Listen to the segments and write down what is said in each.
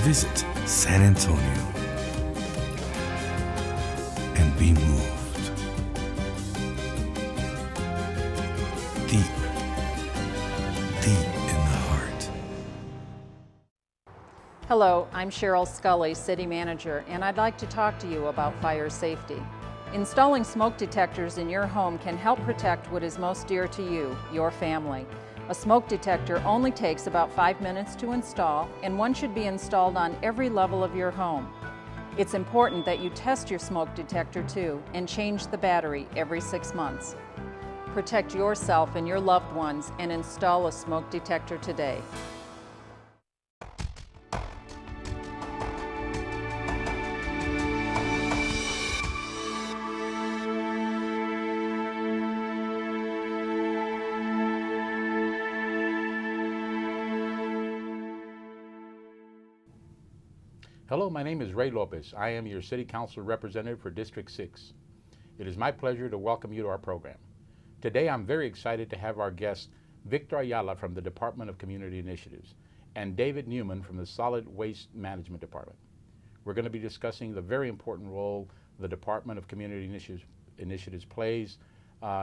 Visit San Antonio and be moved. Deep, deep in the heart. Hello, I'm Cheryl Scully, City Manager, and I'd like to talk to you about fire safety. Installing smoke detectors in your home can help protect what is most dear to you, your family. A smoke detector only takes about 5 minutes to install, and one should be installed on every level of your home. It's important that you test your smoke detector too and change the battery every 6 months. Protect yourself and your loved ones and install a smoke detector today. Hello, my name is Ray Lopez. I am your City Council representative for District 6. It is my pleasure to welcome you to our program. Today I'm very excited to have our guest Victor Ayala from the Department of Community Initiatives and David Newman from the Solid Waste Management Department. We're going to be discussing the very important role the Department of Community Initiatives plays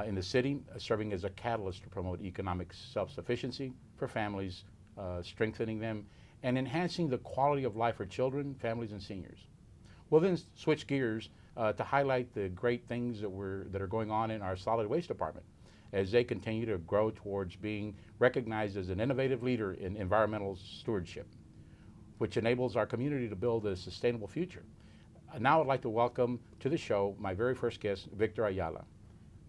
in the city, serving as a catalyst to promote economic self-sufficiency for families, strengthening them, and enhancing the quality of life for children, families, and seniors. We'll then switch gears to highlight the great things that are going on in our solid waste department as they continue to grow towards being recognized as an innovative leader in environmental stewardship, which enables our community to build a sustainable future. Now I'd like to welcome to the show my very first guest, Victor Ayala.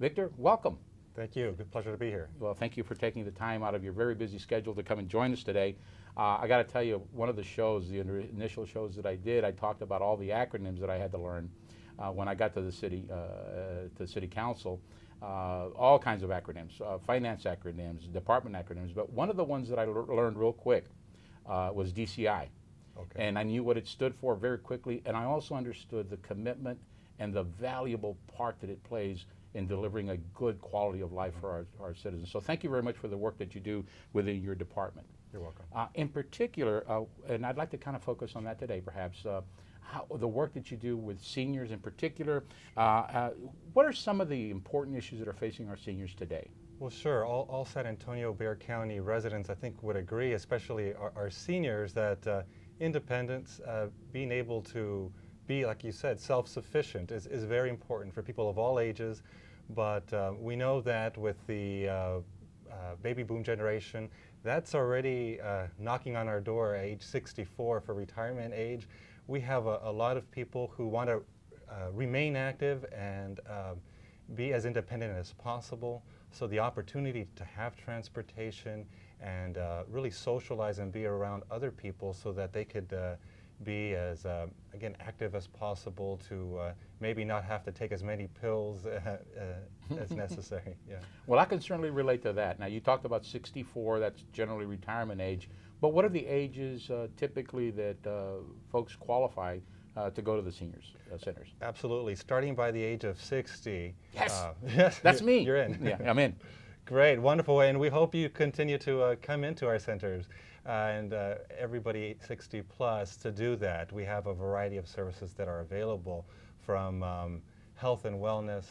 Victor, welcome. Thank you. Good pleasure to be here. Well, thank you for taking the time out of your very busy schedule to come and join us today. I got to tell you, one of the shows, the initial shows that I did, I talked about all the acronyms that I had to learn when I got to the city council. All kinds of acronyms, finance acronyms, department acronyms. But one of the ones that I learned real quick was DCI. Okay. And I knew what it stood for very quickly. And I also understood the commitment and the valuable part that it plays in delivering a good quality of life for our citizens. So thank you very much for the work that you do within your department. You're welcome. In particular, and I'd like to kind of focus on that today perhaps, how the work that you do with seniors in particular. What are some of the important issues that are facing our seniors today? Well, sure. All San Antonio, Bexar County residents, I think, would agree, especially our seniors, that independence, being able to be, like you said, self-sufficient is very important for people of all ages. But we know that with the baby boom generation, that's already knocking on our door at age 64 for retirement age. We have a lot of people who want to remain active and be as independent as possible. So the opportunity to have transportation and really socialize and be around other people so that they could be as, again, active as possible to maybe not have to take as many pills as necessary. Yeah. Well, I can certainly relate to that. Now, you talked about 64, that's generally retirement age, but what are the ages typically that folks qualify to go to the seniors centers? Absolutely. Starting by the age of 60. Yes, yes, that's me. You're in. Yeah, I'm in. Great, wonderful, and we hope you continue to come into our centers and everybody 60 plus to do that. We have a variety of services that are available, from health and wellness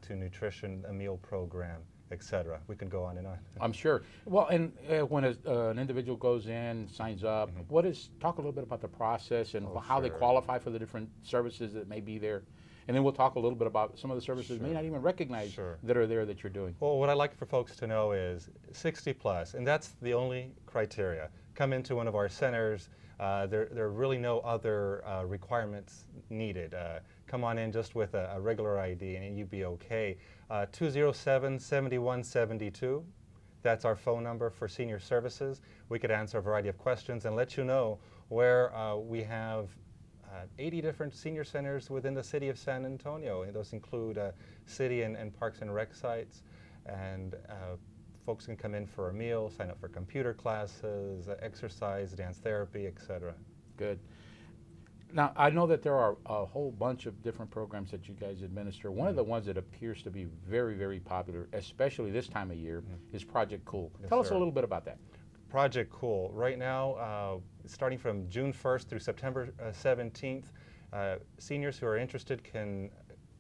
to nutrition, a meal program, etc. We can go on and on. I'm sure. Well, and when an individual goes in, signs up, talk a little bit about the process and how they qualify for the different services that may be there. And then we'll talk a little bit about some of the services may not even recognize that are there that you're doing. Well, what I'd like for folks to know is 60 plus, and that's the only criteria. Come into one of our centers. There are really no other requirements needed. Come on in just with a regular ID and you'd be okay. 207-7172. That's our phone number for senior services. We could answer a variety of questions and let you know where we have 80 different senior centers within the city of San Antonio, and those include city and parks and rec sites. And folks can come in for a meal, sign up for computer classes, exercise, dance therapy, etc. Good. Now, I know that there are a whole bunch of different programs that you guys administer. One of the ones that appears to be very, very popular, especially this time of year, is Project Cool. Yes, Tell us sir. a little bit about that. Project Cool. Right now, starting from June 1st through September 17th, seniors who are interested can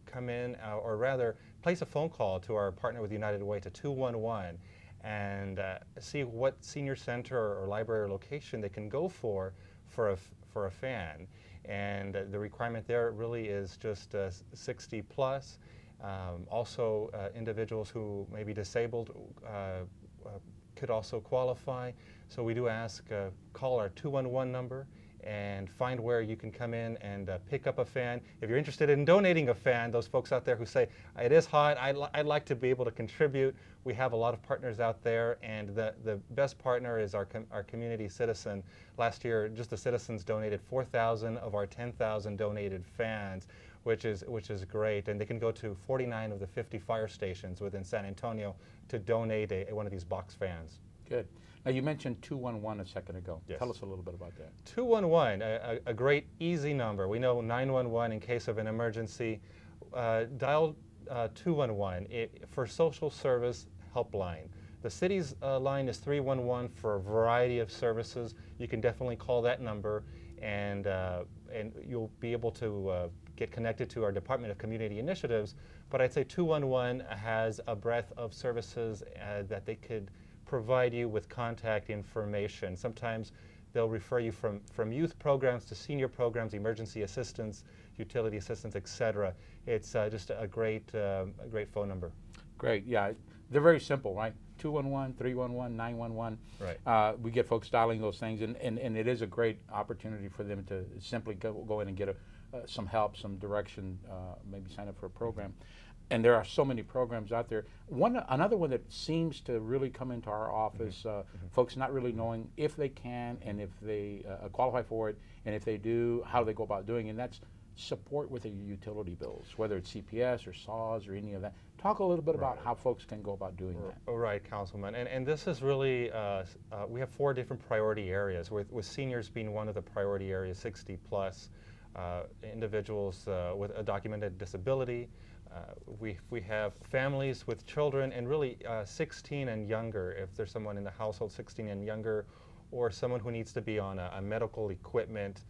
come in, or rather place a phone call to our partner with United Way to 211 and see what senior center or library location they can go for a fan. And the requirement there really is just 60 plus. Also, individuals who may be disabled could also qualify. So we do ask, call our 211 number and find where you can come in and pick up a fan. If you're interested in donating a fan, those folks out there who say, it is hot, I'd like to be able to contribute, we have a lot of partners out there, and the best partner is our community citizen. Last year, just the citizens donated 4,000 of our 10,000 donated fans, which is great. And they can go to 49 of the 50 fire stations within San Antonio to donate one of these box fans. Good. Now, you mentioned 211 a second ago. Yes. Tell us a little bit about that. 211, a great easy number. We know 911 in case of an emergency. Dial 211 for social service helpline. The city's line is 311 for a variety of services. You can definitely call that number, and you'll be able to get connected to our Department of Community Initiatives. But I'd say 211 has a breadth of services that they could provide you with contact information. Sometimes they'll refer you from youth programs to senior programs, emergency assistance, utility assistance, etc. It's just a great phone number. Great, yeah. They're very simple, right? 211, 311, 911. Right. We get folks dialing those things, and it is a great opportunity for them to simply go in and get some help, some direction, maybe sign up for a program. And there are so many programs out there. Another one that seems to really come into our office, folks not really knowing if they can and if they qualify for it, and if they do, how they go about doing it, and that's support with their utility bills, whether it's CPS or SAWS or any of that. Talk a little bit about how folks can go about doing that. Oh, right, Councilman. And this is really, we have 4 different priority areas, with seniors being one of the priority areas, 60 plus, individuals with a documented disability. We have families with children, and really 16 and younger, if there's someone in the household 16 and younger, or someone who needs to be on a medical equipment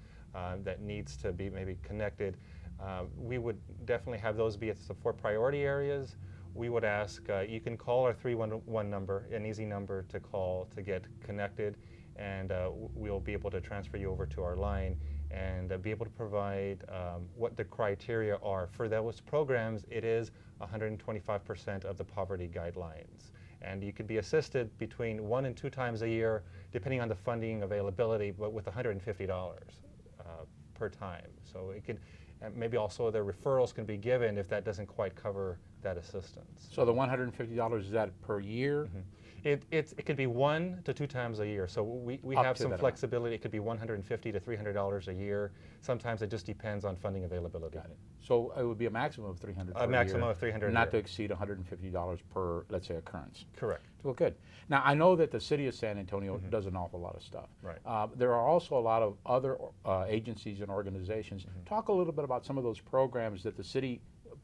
that needs to be maybe connected. We would definitely have those be at the 4 priority areas. We would ask, you can call our 311 number, an easy number to call to get connected, and we'll be able to transfer you over to our line and be able to provide what the criteria are. For those programs, it is 125% of the poverty guidelines. And you could be assisted between 1 and 2 times a year, depending on the funding availability, but with $150 per time. So it could, maybe also the referrals can be given if that doesn't quite cover that assistance. So the $150, is that per year? Mm-hmm. It could be 1 to 2 times a year. So we have some flexibility. It could be $150 to $300 a year. Sometimes it just depends on funding availability. Got it. So it would be a maximum of $300 per a maximum year, of $300 not to exceed $150 per, let's say, occurrence. Correct. Well, good. Now, I know that the city of San Antonio does an awful lot of stuff. Right. There are also a lot of other agencies and organizations. Talk a little bit about some of those programs that the city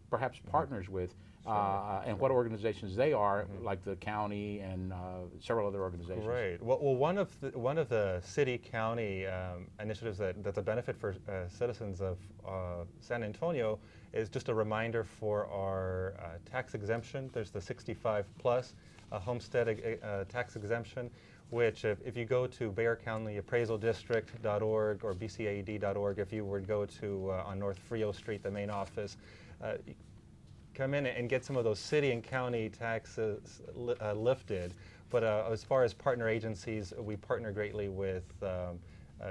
perhaps partners with, and what organizations they are, like the county and several other organizations. Right. Well, one of the city-county initiatives that's a benefit for citizens of San Antonio is just a reminder for our tax exemption. There's the 65 plus homestead tax exemption, which if you go to Bexar County Appraisal District.org or bcaed.org, if you were to go to on North Frio Street, the main office, come in and get some of those city and county taxes lifted. But as far as partner agencies, we partner greatly with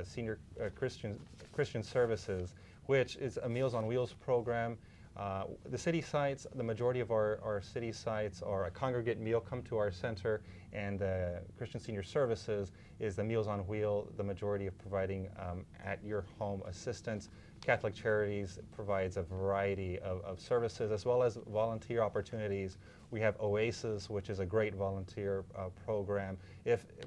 Senior Christian Services, which is a Meals on Wheels program. The city sites, the majority of our city sites are a congregate meal come to our center, and Christian Senior Services is the Meals on Wheel, the majority of providing at your home assistance. Catholic Charities provides a variety of services as well as volunteer opportunities. We have OASIS, which is a great volunteer program.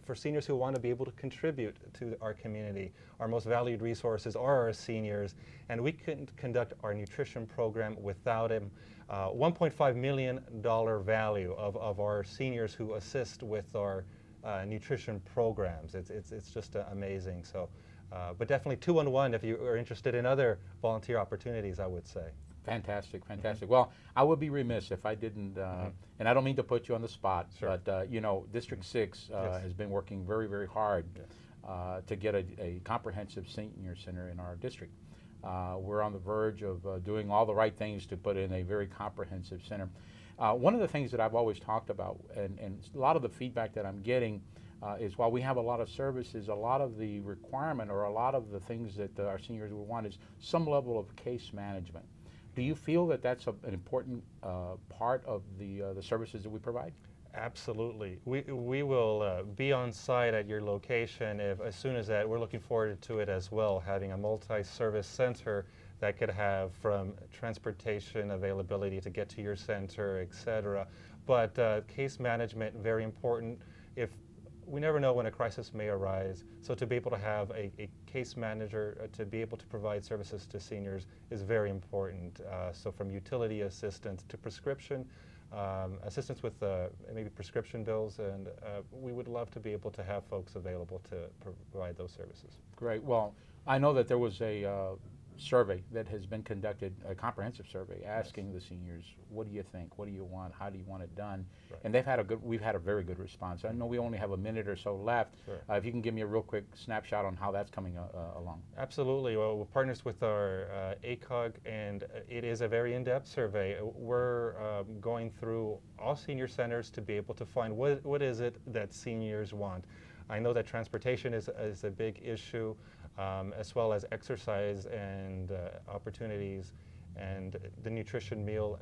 For seniors who want to be able to contribute to our community, our most valued resources are our seniors, and we couldn't conduct our nutrition program without them. $1.5 million value of our seniors who assist with our nutrition programs. It's just amazing. So, but definitely 211 if you are interested in other volunteer opportunities, I would say. Fantastic, fantastic. Well, I would be remiss if I didn't, and I don't mean to put you on the spot, Sure. but you know, District 6 Yes. has been working very, very hard Yes. to get a comprehensive senior center in our district. We're on the verge of doing all the right things to put in a very comprehensive center. One of the things that I've always talked about, and a lot of the feedback that I'm getting, is while we have a lot of services, a lot of the requirement or a lot of the things that our seniors will want is some level of case management. Do you feel that that's an important part of the services that we provide? Absolutely. We will be on site at your location as soon as that. We're looking forward to it as well, having a multi-service center that could have from transportation availability to get to your center, etc. But case management, very important. If we never know when a crisis may arise, so to be able to have a case manager to be able to provide services to seniors is very important. So from utility assistance to prescription, assistance with maybe prescription bills, and we would love to be able to have folks available to provide those services. Great. Well, I know that there was a survey that has been conducted, a comprehensive survey, asking the seniors, what do you think, what do you want, how do you want it done? Right. And we've had a very good response. I know we only have a minute or so left. Sure. If you can give me a real quick snapshot on how that's coming along. Absolutely. Well, we're partners with our ACOG, and it is a very in-depth survey. We're going through all senior centers to be able to find what is it that seniors want. I know that transportation is a big issue, as well as exercise and opportunities, and the nutrition meal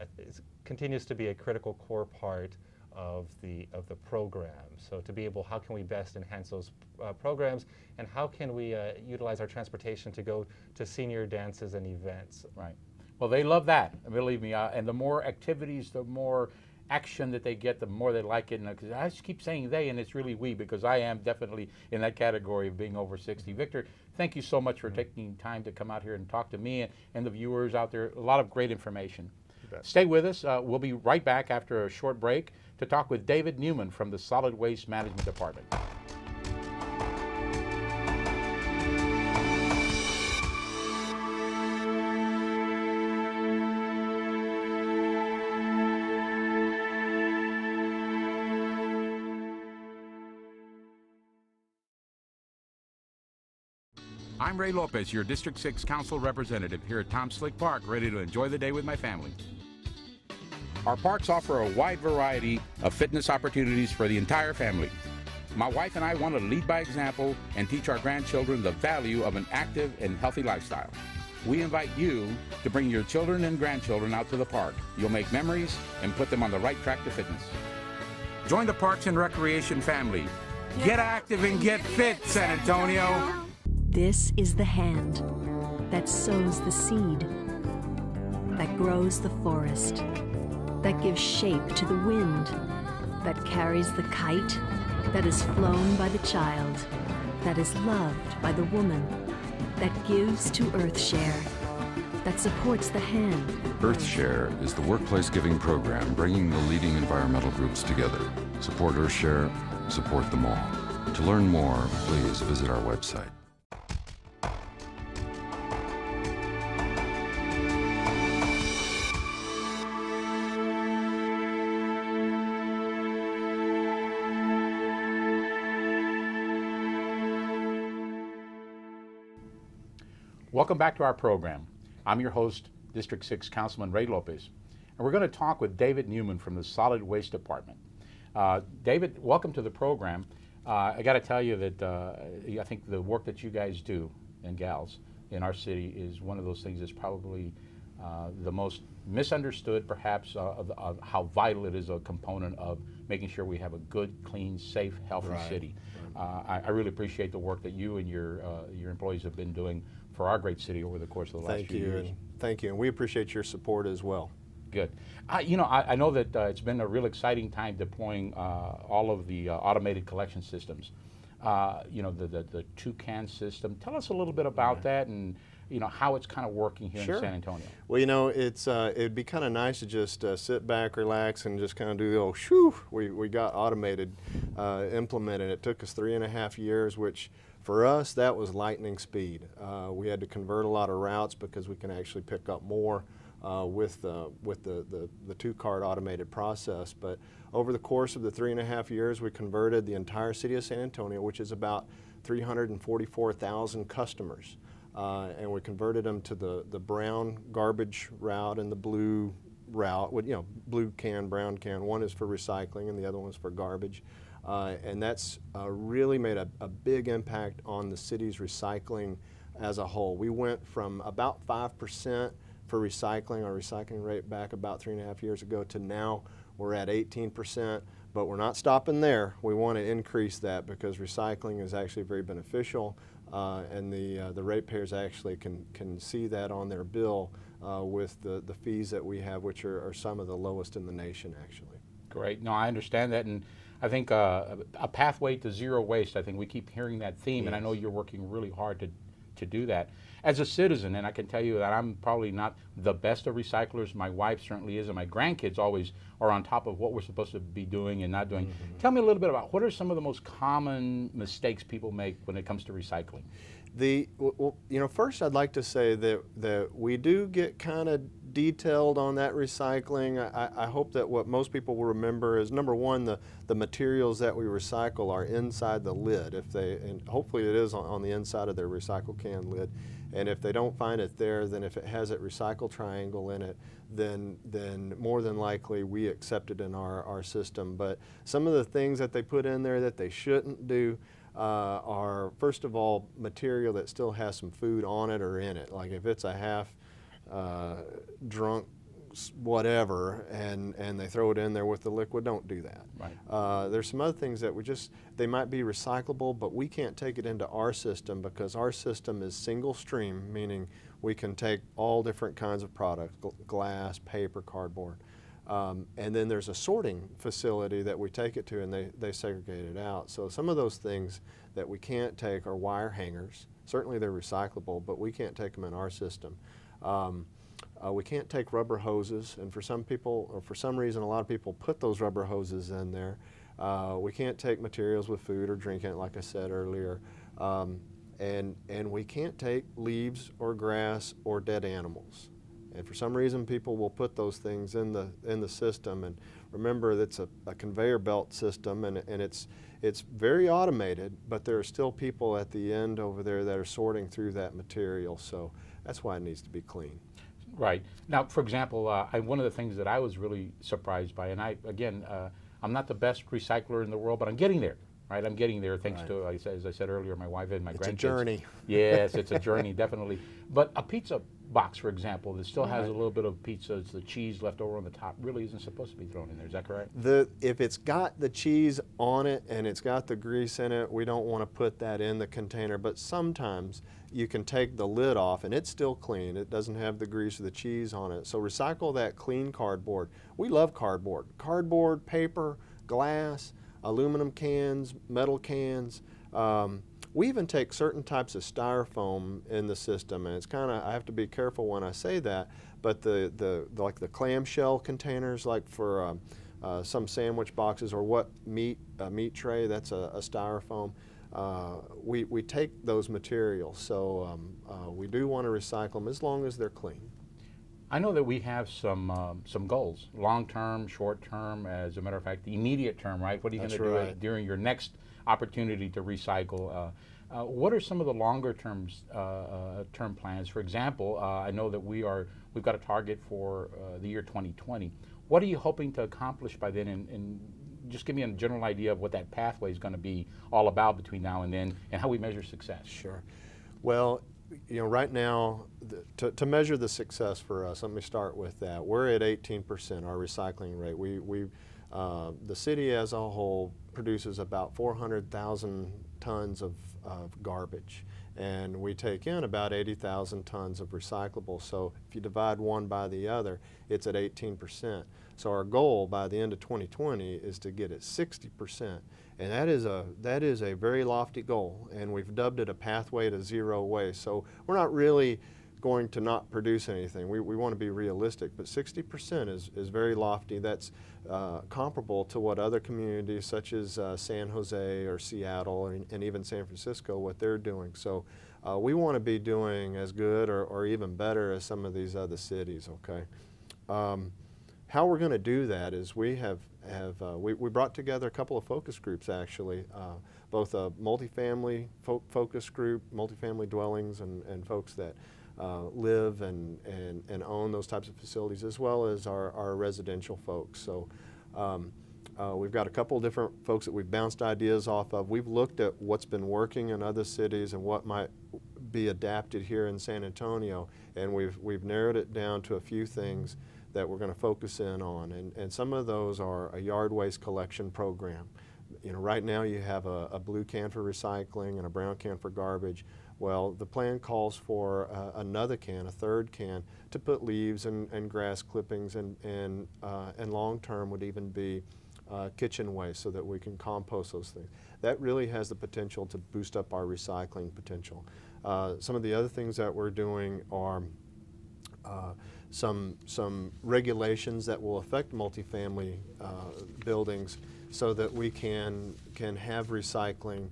continues to be a critical core part of the program. So to be able, how can we best enhance those programs, and how can we utilize our transportation to go to senior dances and events? Right. Well, they love that, believe me, and the more activities, the more action that they get, the more they like it. And I just keep saying they, and it's really we, because I am definitely in that category of being over 60. Victor, thank you so much for taking time to come out here and talk to me and the viewers out there. A lot of great information. Stay with us. We'll be right back after a short break to talk with David Newman from the Solid Waste Management Department. I'm Ray Lopez, your District 6 Council representative here at Tom Slick Park, ready to enjoy the day with my family. Our parks offer a wide variety of fitness opportunities for the entire family. My wife and I want to lead by example and teach our grandchildren the value of an active and healthy lifestyle. We invite you to bring your children and grandchildren out to the park. You'll make memories and put them on the right track to fitness. Join the Parks and Recreation family. Get active and get fit, San Antonio. This is the hand that sows the seed, that grows the forest, that gives shape to the wind, that carries the kite, that is flown by the child, that is loved by the woman, that gives to EarthShare, that supports the hand. EarthShare is the workplace giving program bringing the leading environmental groups together. Support EarthShare, support them all. To learn more, please visit our website. Welcome back to our program. I'm your host, District 6 Councilman Ray Lopez, and we're going to talk with David Newman from the Solid Waste Department. David, welcome to the program. I got to tell you that I think the work that you guys do, and gals, in our city is one of those things that's probably the most misunderstood, perhaps, of how vital it is a component of making sure we have a good, clean, safe, healthy city. I really appreciate the work that you and your employees have been doing for our great city over the course of the last few years. Thank you, and we appreciate your support as well. Good. I know that it's been a real exciting time deploying all of the automated collection systems. you know, the two-can system. Tell us a little bit about that and, you know, how it's kind of working here in San Antonio. Well, you know, it'd be kind of nice to just sit back, relax, and just kind of do the old shoo. We got automated, implemented. It took us 3.5 years, which for us, that was lightning speed. We had to convert a lot of routes because we can actually pick up more with the two-cart automated process. But over the course of the 3.5 years, we converted the entire city of San Antonio, which is about 344,000 customers. And we converted them to the brown garbage route and the blue route, with, you know, blue can, brown can. One is for recycling and the other one is for garbage. And that's really made a big impact on the city's recycling as a whole. We went from about 5% for recycling, our recycling rate back about 3.5 years ago, to now we're at 18%, but we're not stopping there. We want to increase that because recycling is actually very beneficial, and the ratepayers actually can see that on their bill with the fees that we have, which are some of the lowest in the nation, actually. Great. No, I understand that, and I think a pathway to zero waste, I think we keep hearing that theme, and I know you're working really hard to do that. As a citizen, and I can tell you that I'm probably not the best of recyclers, my wife certainly is, and my grandkids always are on top of what we're supposed to be doing and not doing. Tell me a little bit about what are some of the most common mistakes people make when it comes to recycling? Well, you know, first I'd like to say that we do get kind of detailed on that recycling. I hope that what most people will remember is, number one, the materials that we recycle are inside the lid. And hopefully it is on the inside of their recycle can lid. And if they don't find it there, then if it has that recycle triangle in it, then more than likely we accept it in our system. But some of the things that they put in there that they shouldn't do are, first of all, material that still has some food on it or in it. Like if it's a half drunk whatever and they throw it in there with the liquid, don't do that. Right. There's some other things that they might be recyclable, but we can't take it into our system because our system is single stream, meaning we can take all different kinds of products, glass, paper, cardboard. And then there's a sorting facility that we take it to, and they segregate it out. So some of those things that we can't take are wire hangers. Certainly they're recyclable, but we can't take them in our system. We can't take rubber hoses, and for some people, or for some reason, a lot of people put those rubber hoses in there. We can't take materials with food or drink in it, like I said earlier. And we can't take leaves or grass or dead animals. And for some reason, people will put those things in the system. And remember, that's a conveyor belt system, and it's very automated, but there are still people at the end over there that are sorting through that material. So that's why it needs to be clean. Right. Now, for example, one of the things that I was really surprised by, and I'm not the best recycler in the world, but I'm getting there. Right, I'm getting there thanks to, as I said earlier, my wife and my grandkids. It's a journey. Yes, it's a journey, definitely. But a pizza box, for example, that still has a little bit of pizza, it's the cheese left over on the top, really isn't supposed to be thrown in there. Is that correct? If it's got the cheese on it and it's got the grease in it, we don't want to put that in the container. But sometimes you can take the lid off and it's still clean. It doesn't have the grease or the cheese on it. So recycle that clean cardboard. We love cardboard. Cardboard, paper, glass, aluminum cans, metal cans. We even take certain types of styrofoam in the system, and it's kind of, I have to be careful when I say that, but like the clamshell containers, like for some sandwich boxes or a meat tray, that's a styrofoam. We take those materials, so we do want to recycle them as long as they're clean. I know that we have some goals, long-term, short-term, as a matter of fact, the immediate term, right? What are you going to do during your next opportunity to recycle? What are some of the longer-term plans? For example, I know that we've got a target for the year 2020. What are you hoping to accomplish by then? And just give me a general idea of what that pathway is going to be all about between now and then, and how we measure success. Sure. Well, you know, right now, to measure the success for us, let me start with that. We're at 18%, our recycling rate. The city as a whole produces about 400,000 tons of garbage. and we take in about 80,000 tons of recyclable. So if you divide one by the other, it's at 18%. So our goal by the end of 2020 is to get it 60%. And that is a very lofty goal, and we've dubbed it a pathway to zero waste. So we're not really going to not produce anything. We want to be realistic, but 60% is very lofty. That's comparable to what other communities such as San Jose or Seattle and even San Francisco, what they're doing. So we want to be doing as good or even better as some of these other cities, okay? How we're going to do that is we brought together a couple of focus groups actually, both a multifamily focus group, multifamily dwellings and folks that live and own those types of facilities, as well as our residential folks. So we've got a couple of different folks that we've bounced ideas off of. We've looked at what's been working in other cities and what might be adapted here in San Antonio, and we've narrowed it down to a few things that we're going to focus in on, and some of those are a yard waste collection program. You know, right now you have a blue can for recycling and a brown can for garbage. Well, the plan calls for another can, a third can, to put leaves and grass clippings, and long term would even be kitchen waste, so that we can compost those things. That really has the potential to boost up our recycling potential. Some of the other things that we're doing are some regulations that will affect multifamily buildings, so that we can have recycling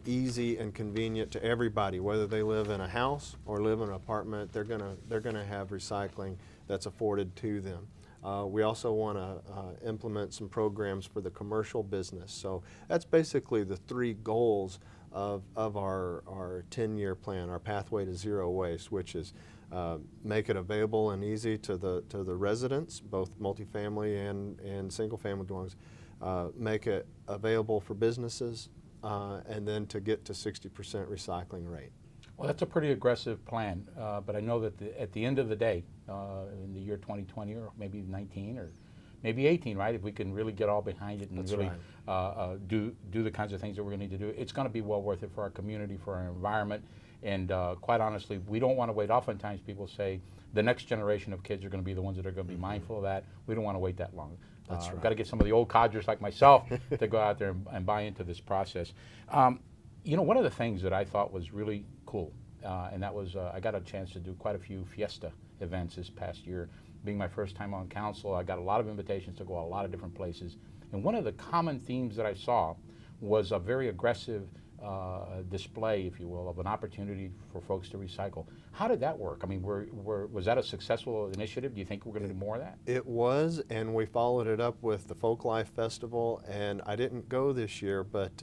easy and convenient to everybody, whether they live in a house or live in an apartment. They're gonna have recycling that's afforded to them. We also want to implement some programs for the commercial business. So that's basically the three goals of our 10-year plan, our pathway to zero waste, which is make it available and easy to the residents, both multifamily and single-family dwellings. Make it available for businesses, and then to get to 60% recycling rate. Well, that's a pretty aggressive plan, but I know that at the end of the day, in the year 2020 or maybe 19 or maybe 18, right, if we can really get all behind it and That's really right. do the kinds of things that we're going to need to do, it's going to be well worth it for our community, for our environment, and quite honestly, we don't want to wait. Oftentimes people say the next generation of kids are going to be the ones that are going to be mindful of that. We don't want to wait that long. That's right. We've got to get some of the old codgers like myself to go out there and buy into this process. You know, one of the things that I thought was really cool, and that was I got a chance to do quite a few fiesta events this past year. Being my first time on council, I got a lot of invitations to go a lot of different places. And one of the common themes that I saw was a very aggressive display, if you will, of an opportunity for folks to recycle. How did that work? I mean, was that a successful initiative? Do you think we're going to do more of that? It was, and we followed it up with the Folk Life Festival, and I didn't go this year, but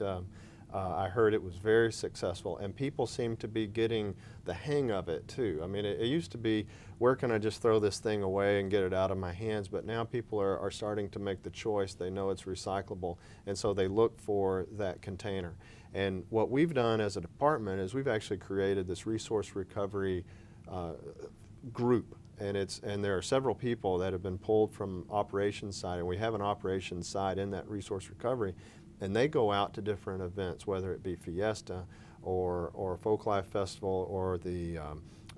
I heard it was very successful, and people seem to be getting the hang of it too. I mean, it used to be, where can I just throw this thing away and get it out of my hands? But now people are starting to make the choice. They know it's recyclable, and so they look for that container. And what we've done as a department is we've actually created this resource recovery group, and there are several people that have been pulled from operations side, and we have an operations side in that resource recovery, and they go out to different events, whether it be Fiesta or Folk Life Festival or the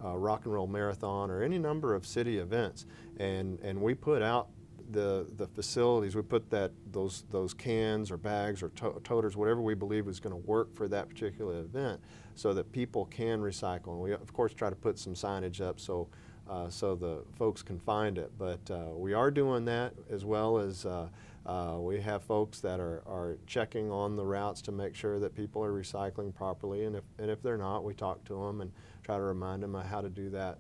Rock and Roll Marathon or any number of city events, and we put out the facilities. We put those cans or bags or toters, whatever we believe is going to work for that particular event, so that people can recycle. And we of course try to put some signage up so the folks can find it. But we are doing that, as well as we have folks that are checking on the routes to make sure that people are recycling properly. And if they're not, we talk to them and try to remind them of how to do that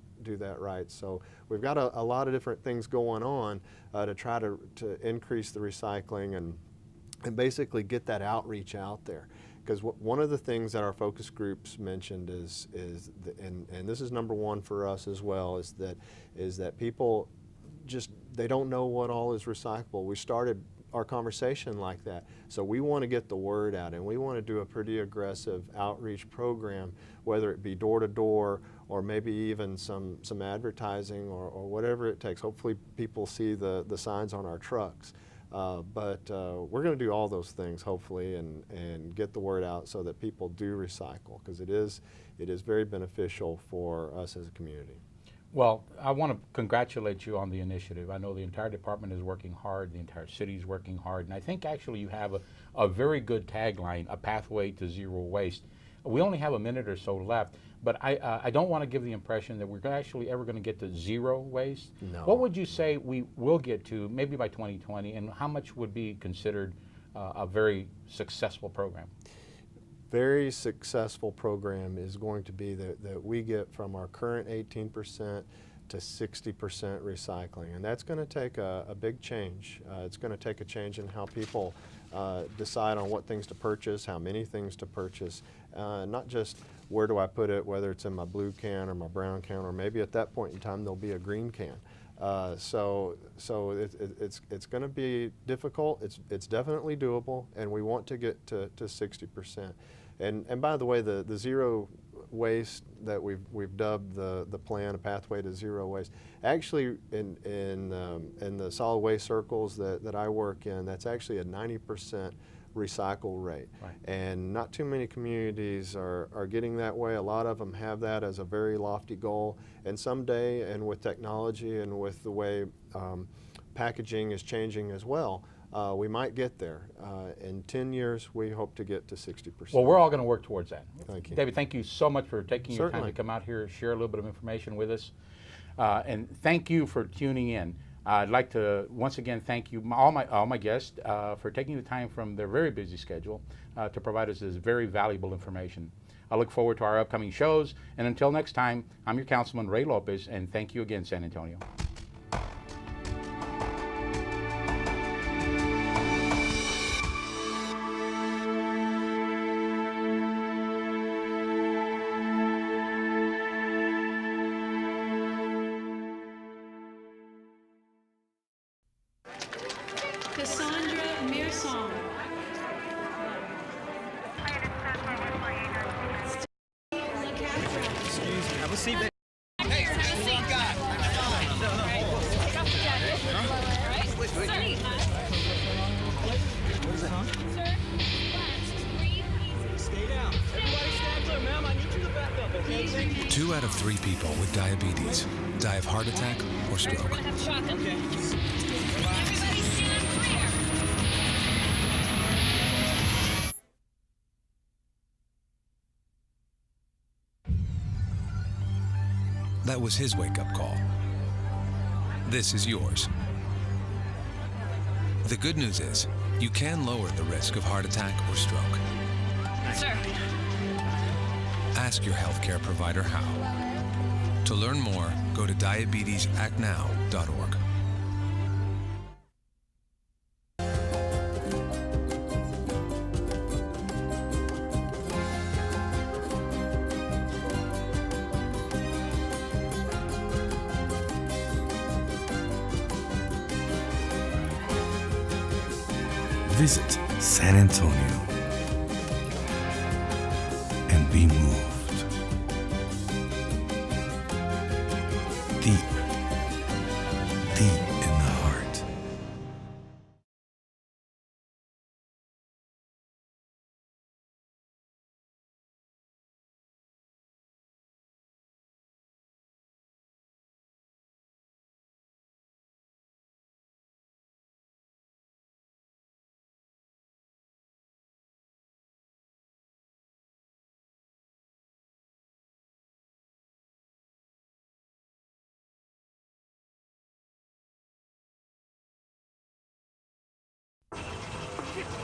right. So we've got a lot of different things going on to try to increase the recycling and basically get that outreach out there. Because one of the things that our focus groups mentioned and this is number one for us as well, is that people they don't know what all is recyclable. We started our conversation like that. So we want to get the word out, and we want to do a pretty aggressive outreach program, whether it be door to door or maybe even some advertising or whatever it takes. Hopefully people see the signs on our trucks. But we're going to do all those things, hopefully, and get the word out so that people do recycle, because it it is very beneficial for us as a community. Well, I want to congratulate you on the initiative. I know the entire department is working hard, the entire city is working hard, and I think actually you have a very good tagline, a pathway to zero waste. We only have a minute or so left, but I don't want to give the impression that we're actually ever going to get to zero waste. No. What would you say we will get to, maybe by 2020, and how much would be considered a very successful program? Very successful program is going to be that we get from our current 18% to 60% recycling, and that's going to take a big change. It's going to take a change in how people decide on what things to purchase, how many things to purchase, not just where do I put it, whether it's in my blue can or my brown can, or maybe at that point in time there'll be a green can. So it's going to be difficult. It's definitely doable, and we want to get to 60%. And by the way, the zero waste that we've dubbed the plan, a pathway to zero waste. Actually, in the solid waste circles that I work in, that's actually a 90% recycle rate. Right. And not too many communities are getting that way. A lot of them have that as a very lofty goal. And someday, and with technology and with the way packaging is changing as well, we might get there. In 10 years, we hope to get to 60%. Well, we're all going to work towards that. Thank you. David, thank you so much for taking your time Certainly. to come out here, share a little bit of information with us. And thank you for tuning in. I'd like to once again thank you, all my guests, for taking the time from their very busy schedule to provide us this very valuable information. I look forward to our upcoming shows, and until next time, I'm your Councilman Ray Lopez, and thank you again, San Antonio. Two out of 3 people with diabetes die of heart attack or stroke. That was his wake-up call. This is yours. The good news is, you can lower the risk of heart attack or stroke. Sir. Ask your healthcare provider how. To learn more, go to diabetesactnow.org. Visit San Antonio and be moved. Deep, deep in the heart.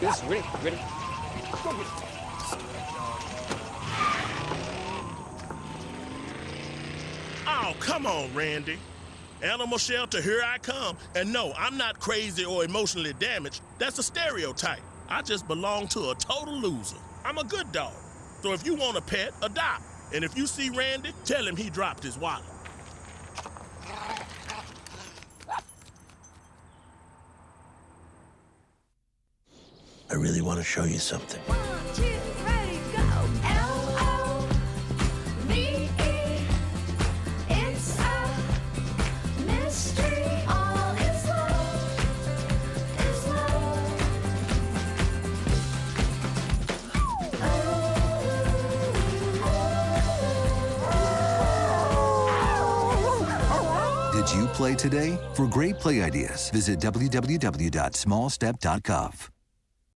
Yes, ready, ready. Go get it. Oh, come on, Randy. Animal shelter, here I come. And no, I'm not crazy or emotionally damaged. That's a stereotype. I just belong to a total loser. I'm a good dog. So if you want a pet, adopt. And if you see Randy, tell him he dropped his wallet. I really want to show you something. 1, 2, ready, go. L-O-V-E. It's a mystery. All is love. Is love. Oh, oh, oh. play today? For great play ideas, visit www.smallstep.gov.